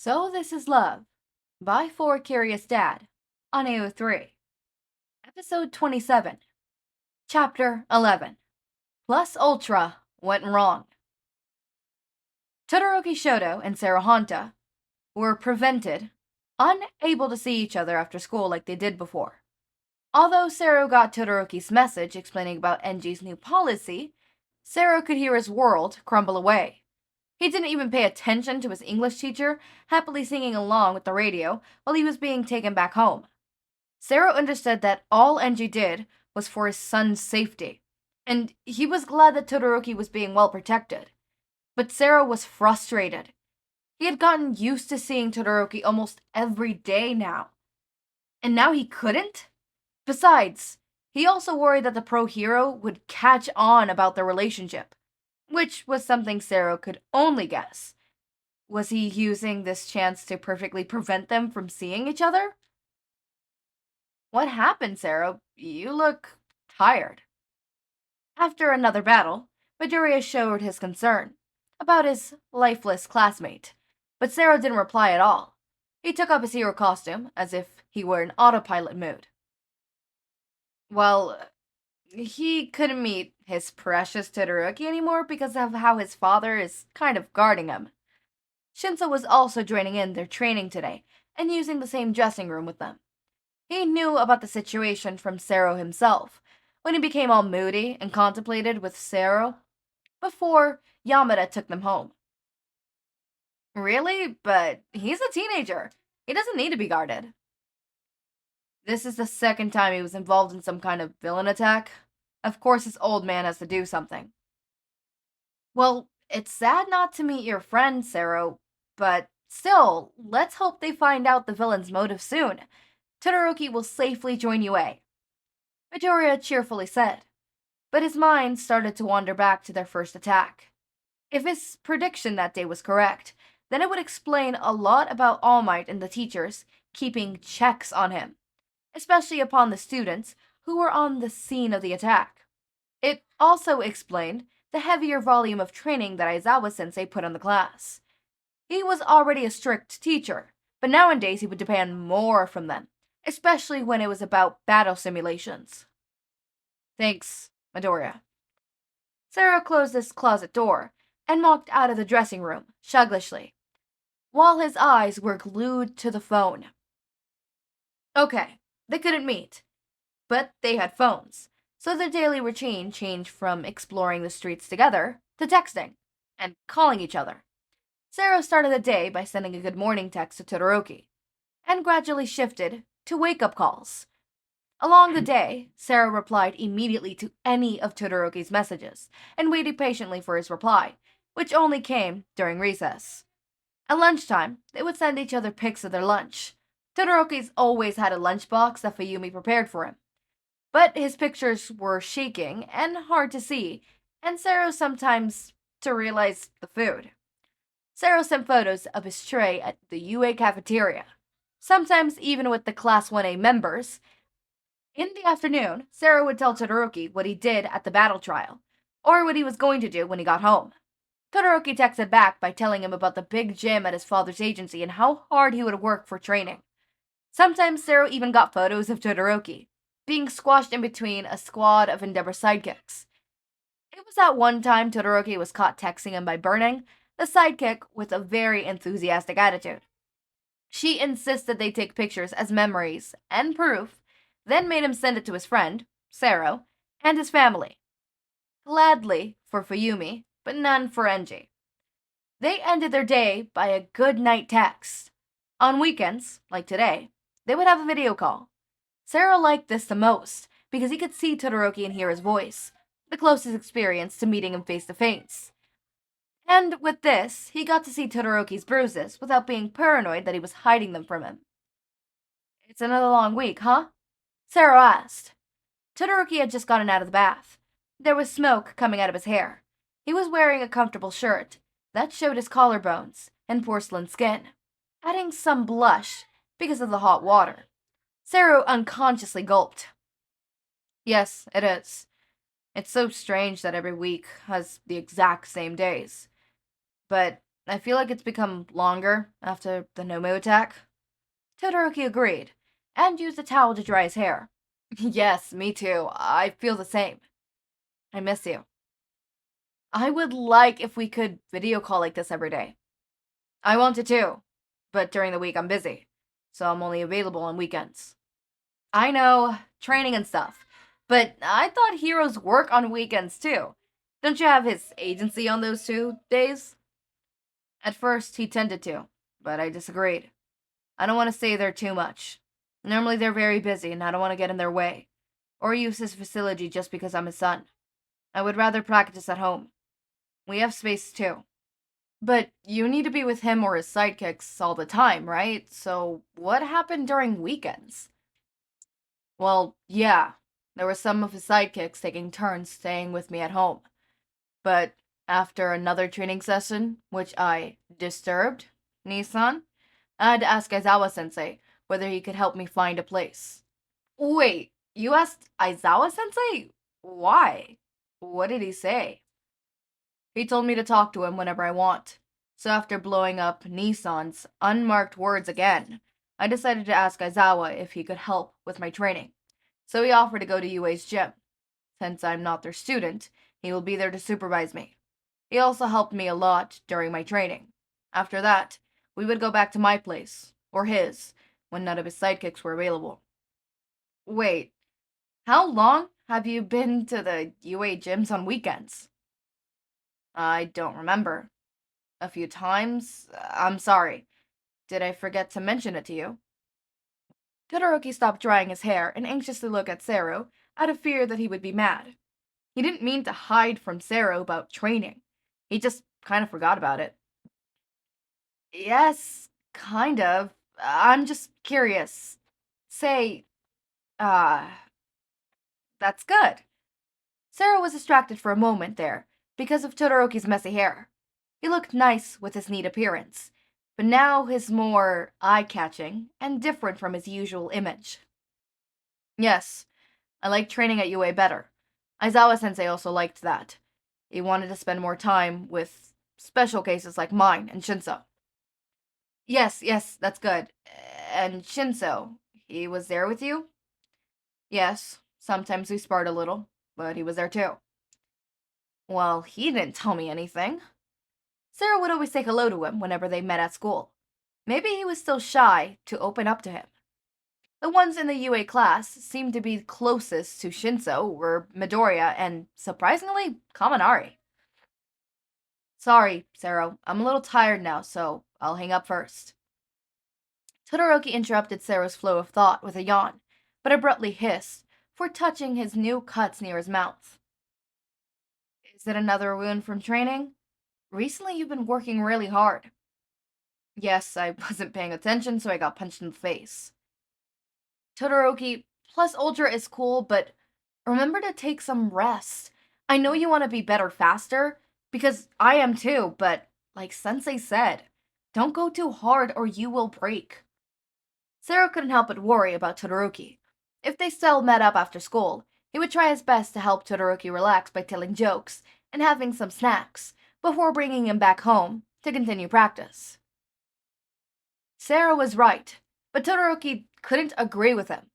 So This Is Love by For Curious Dad on AO3. Episode 27. Chapter 11. Plus Ultra went wrong. Todoroki Shoto and Sero Hanta were prevented, unable to see each other after school like they did before. Although Sero got Todoroki's message explaining about Enji's new policy, Sero could hear his world crumble away. He didn't even pay attention to his English teacher, happily singing along with the radio while he was being taken back home. Sero understood that all Enji did was for his son's safety, and he was glad that Todoroki was being well protected. But Sero was frustrated. He had gotten used to seeing Todoroki almost every day now. And now he couldn't? Besides, he also worried that the pro hero would catch on about their relationship, which was something Sero could only guess. Was he using this chance to perfectly prevent them from seeing each other? What happened, Sero? You look tired. After another battle, Midoriya showed his concern about his lifeless classmate, but Sero didn't reply at all. He took up his hero costume as if he were in autopilot mode. Well, he couldn't meet his precious Todoroki anymore because of how his father is kind of guarding him. Shinso was also joining in their training today and using the same dressing room with them. He knew about the situation from Sero himself, when he became all moody and contemplated with Sero before Yamada took them home. Really? But he's a teenager. He doesn't need to be guarded. This is the second time he was involved in some kind of villain attack. Of course this old man has to do something. Well, it's sad not to meet your friend, Sero, but still, let's hope they find out the villain's motive soon. Todoroki will safely join UA. Midoriya cheerfully said, but his mind started to wander back to their first attack. If his prediction that day was correct, then it would explain a lot about All Might and the teachers keeping checks on him, especially upon the students who were on the scene of the attack. It also explained the heavier volume of training that Aizawa-sensei put on the class. He was already a strict teacher, but nowadays he would demand more from them, especially when it was about battle simulations. Thanks, Midoriya. Sero closed his closet door and walked out of the dressing room, sluggishly, while his eyes were glued to the phone. Okay, they couldn't meet, but they had phones, so their daily routine changed from exploring the streets together to texting and calling each other. Sero started the day by sending a good morning text to Todoroki, and gradually shifted to wake-up calls. Along the day, Sero replied immediately to any of Todoroki's messages, and waited patiently for his reply, which only came during recess. At lunchtime, they would send each other pics of their lunch. Todoroki's always had a lunchbox that Fuyumi prepared for him, but his pictures were shaking and hard to see, and Sero sometimes to realize the food. Sero sent photos of his tray at the UA cafeteria, sometimes even with the Class 1A members. In the afternoon, Sero would tell Todoroki what he did at the battle trial, or what he was going to do when he got home. Todoroki texted back by telling him about the big gym at his father's agency and how hard he would work for training. Sometimes Sero even got photos of Todoroki, being squashed in between a squad of Endeavor sidekicks. It was at one time Todoroki was caught texting him by Burning, the sidekick with a very enthusiastic attitude. She insisted they take pictures as memories and proof, then made him send it to his friend, Sero, and his family. Gladly for Fuyumi, but none for Enji. They ended their day by a good night text. On weekends, like today, they would have a video call. Sero liked this the most because he could see Todoroki and hear his voice, the closest experience to meeting him face to face. And with this, he got to see Todoroki's bruises without being paranoid that he was hiding them from him. It's another long week, huh? Sero asked. Todoroki had just gotten out of the bath. There was smoke coming out of his hair. He was wearing a comfortable shirt that showed his collarbones and porcelain skin, adding some blush because of the hot water. Sero unconsciously gulped. Yes, it is. It's so strange that every week has the exact same days. But I feel like it's become longer after the Nomu attack. Todoroki agreed, and used a towel to dry his hair. Yes, me too. I feel the same. I miss you. I would like if we could video call like this every day. I want to too, but during the week I'm busy, so I'm only available on weekends. I know, training and stuff, but I thought heroes work on weekends too. Don't you have his agency on those 2 days? At first, he tended to, but I disagreed. I don't want to stay there too much. Normally they're very busy and I don't want to get in their way, or use his facility just because I'm his son. I would rather practice at home. We have space too. But you need to be with him or his sidekicks all the time, right? So what happened during weekends? Well, yeah, there were some of his sidekicks taking turns staying with me at home. But after another training session, which I disturbed, Nissan, I had to ask Aizawa-sensei whether he could help me find a place. Wait, you asked Aizawa-sensei? Why? What did he say? He told me to talk to him whenever I want. So after blowing up Nissan's unmarked words again, I decided to ask Aizawa if he could help with my training. So he offered to go to UA's gym. Since I'm not their student, he will be there to supervise me. He also helped me a lot during my training. After that, we would go back to my place, or his, when none of his sidekicks were available. Wait, how long have you been to the UA gyms on weekends? I don't remember. A few times? I'm sorry. Did I forget to mention it to you? Todoroki stopped drying his hair and anxiously looked at Sero, out of fear that he would be mad. He didn't mean to hide from Sero about training. He just kind of forgot about it. Yes, kind of. I'm just curious. Say, uh, that's good. Sero was distracted for a moment there because of Todoroki's messy hair. He looked nice with his neat appearance, but now he's more eye-catching and different from his usual image. Yes, I like training at UA better. Aizawa-sensei also liked that. He wanted to spend more time with special cases like mine and Shinso. Yes, that's good. And Shinso, he was there with you? Yes, sometimes we sparred a little, but he was there too. Well, he didn't tell me anything. Sarah would always say hello to him whenever they met at school. Maybe he was still shy to open up to him. The ones in the UA class seemed to be closest to Shinso were Midoriya and, surprisingly, Kaminari. Sorry, Sero, I'm a little tired now, so I'll hang up first. Todoroki interrupted Sero's flow of thought with a yawn, but abruptly hissed for touching his new cuts near his mouth. Is it another wound from training? Recently you've been working really hard. Yes, I wasn't paying attention, so I got punched in the face. Todoroki, plus Ultra is cool, but remember to take some rest. I know you want to be better faster, because I am too, but like Sensei said, don't go too hard or you will break. Sero couldn't help but worry about Todoroki. If they still met up after school, he would try his best to help Todoroki relax by telling jokes and having some snacks before bringing him back home to continue practice. Sero was right, but Todoroki couldn't agree with him.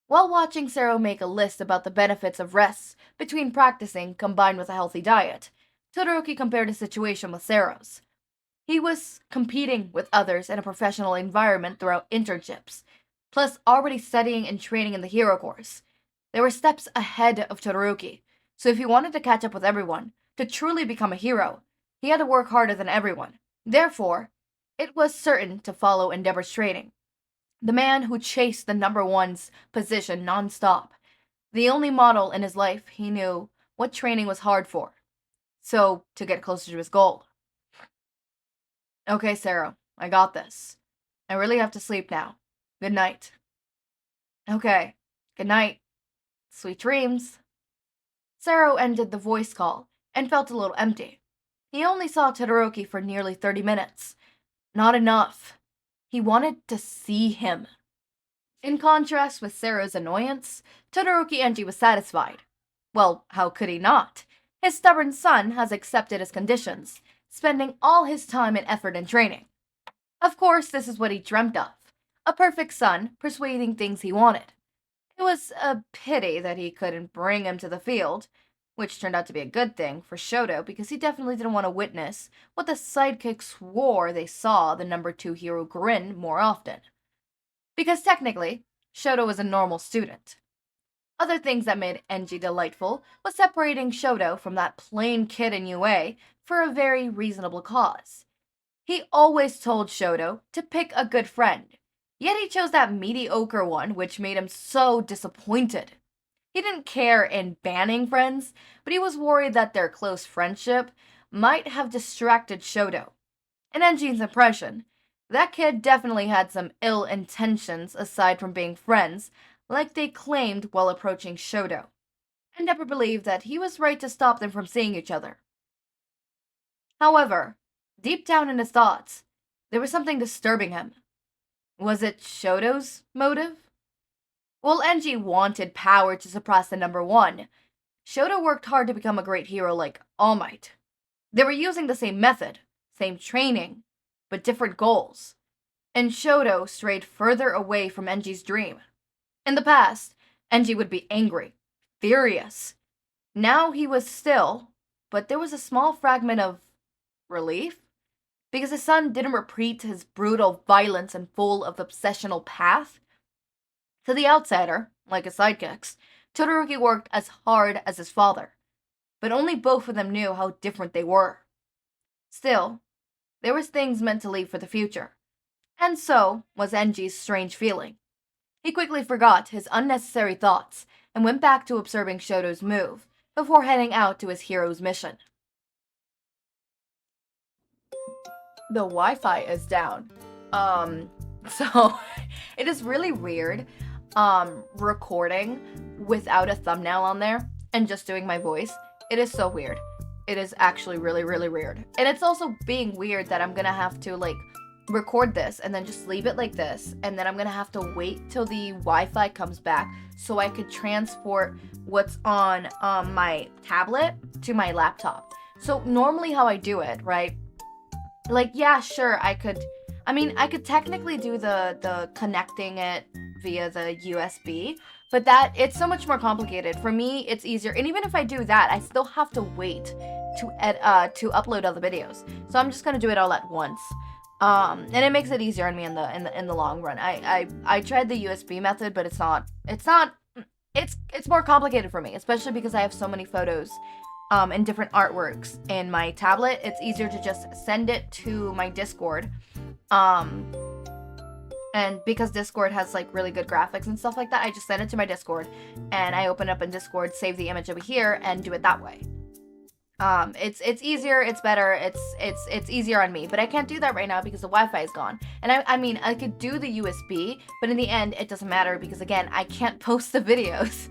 While watching Sero make a list about the benefits of rest between practicing combined with a healthy diet, Todoroki compared his situation with Sero's. He was competing with others in a professional environment throughout internships, plus already studying and training in the hero course. They were steps ahead of Todoroki, so if he wanted to catch up with everyone, to truly become a hero, he had to work harder than everyone. Therefore, it was certain to follow Endeavor's training. The man who chased the number one's position non-stop. The only model in his life he knew what training was hard for. So, to get closer to his goal. Okay, Sarah, I got this. I really have to sleep now. Good night. Okay, good night. Sweet dreams. Sero ended the voice call and felt a little empty. He only saw Todoroki for nearly 30 minutes. Not enough. He wanted to see him. In contrast with Sero's annoyance, Todoroki Enji was satisfied. Well, how could he not? His stubborn son has accepted his conditions, spending all his time and effort in training. Of course, this is what he dreamt of. A perfect son, persuading things he wanted. It was a pity that he couldn't bring him to the field, which turned out to be a good thing for Shoto because he definitely didn't want to witness what the sidekicks swore they saw the number 2 hero grin more often. Because technically, Shoto was a normal student. Other things that made Enji delightful was separating Shoto from that plain kid in UA for a very reasonable cause. He always told Shoto to pick a good friend, yet he chose that mediocre one, which made him so disappointed. He didn't care in banning friends, but he was worried that their close friendship might have distracted Shoto. In Enji's impression, that kid definitely had some ill intentions aside from being friends, like they claimed while approaching Shoto, and never believed that he was right to stop them from seeing each other. However, deep down in his thoughts, there was something disturbing him. Was it Shoto's motive? Well, Enji wanted power to suppress the number 1. Shoto worked hard to become a great hero like All Might. They were using the same method, same training, but different goals. And Shoto strayed further away from Enji's dream. In the past, Enji would be angry, furious. Now he was still, but there was a small fragment of relief, because his son didn't repeat his brutal violence and full of obsessional path. To the outsider, like his sidekicks, Todoroki worked as hard as his father, but only both of them knew how different they were. Still, there was things meant to leave for the future, and so was Enji's strange feeling. He quickly forgot his unnecessary thoughts and went back to observing Shoto's move before heading out to his hero's mission. The Wi-Fi is down. So it is really weird recording without a thumbnail on there and just doing my voice. It is so weird. It is actually really, really weird. And it's also being weird that I'm gonna have to like record this and then just leave it like this, and then I'm gonna have to wait till the Wi-Fi comes back so I could transport what's on my tablet to my laptop. So normally how I do it, right? Like, yeah, sure, I could technically do the connecting it via the USB, but it's so much more complicated. For me, it's easier, and even if I do that, I still have to wait to upload other videos. So I'm just gonna do it all at once. And it makes it easier on me in the long run. I tried the USB method, but it's more complicated for me, especially because I have so many photos and different artworks in my tablet. It's easier to just send it to my Discord. And because Discord has like really good graphics and stuff like that, I just send it to my Discord and I open it up in Discord, save the image over here, and do it that way. It's easier, it's better, it's easier on me, but I can't do that right now because the Wi-Fi is gone. And I could do the USB, but in the end, it doesn't matter because again, I can't post the videos.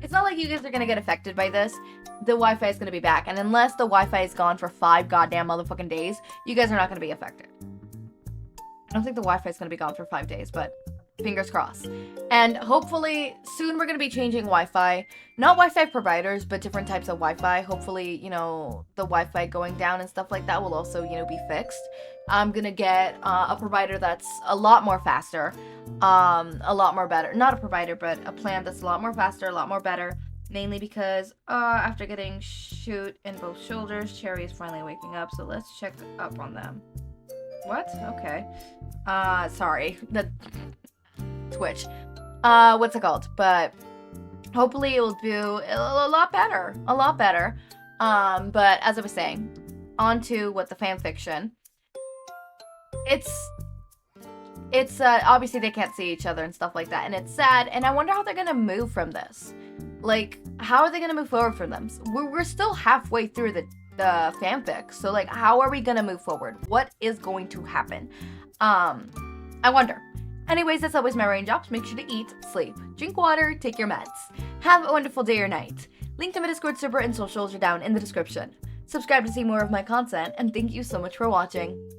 It's not like you guys are gonna get affected by this. The Wi-Fi is gonna be back, and unless the Wi-Fi is gone for 5 goddamn motherfucking days, you guys are not gonna be affected. I don't think the Wi-Fi is gonna be gone for 5 days, but fingers crossed. And hopefully soon we're gonna be changing Wi-Fi. Not Wi-Fi providers, but different types of Wi-Fi. Hopefully, you know, the Wi-Fi going down and stuff like that will also, you know, be fixed. I'm gonna get a provider that's a lot more faster, a lot more better. Not a provider, but a plan that's a lot more faster, a lot more better. Mainly because after getting shoot in both shoulders, Cherry is finally waking up. So let's check up on them. What? Okay. Sorry. The Twitch. What's it called? But hopefully it will do a lot better. A lot better. But as I was saying, on to what the fanfiction. It's obviously they can't see each other and stuff like that, and it's sad, and I wonder how they're gonna move from this. Like, how are they gonna move forward from them? We're still halfway through the fanfic, so like, how are we gonna move forward? What is going to happen? I wonder. Anyways, that's always my rain drops. Make sure to eat, sleep, drink water, take your meds. Have a wonderful day or night. Link to my Discord server and socials are down in the description. Subscribe to see more of my content, and thank you so much for watching.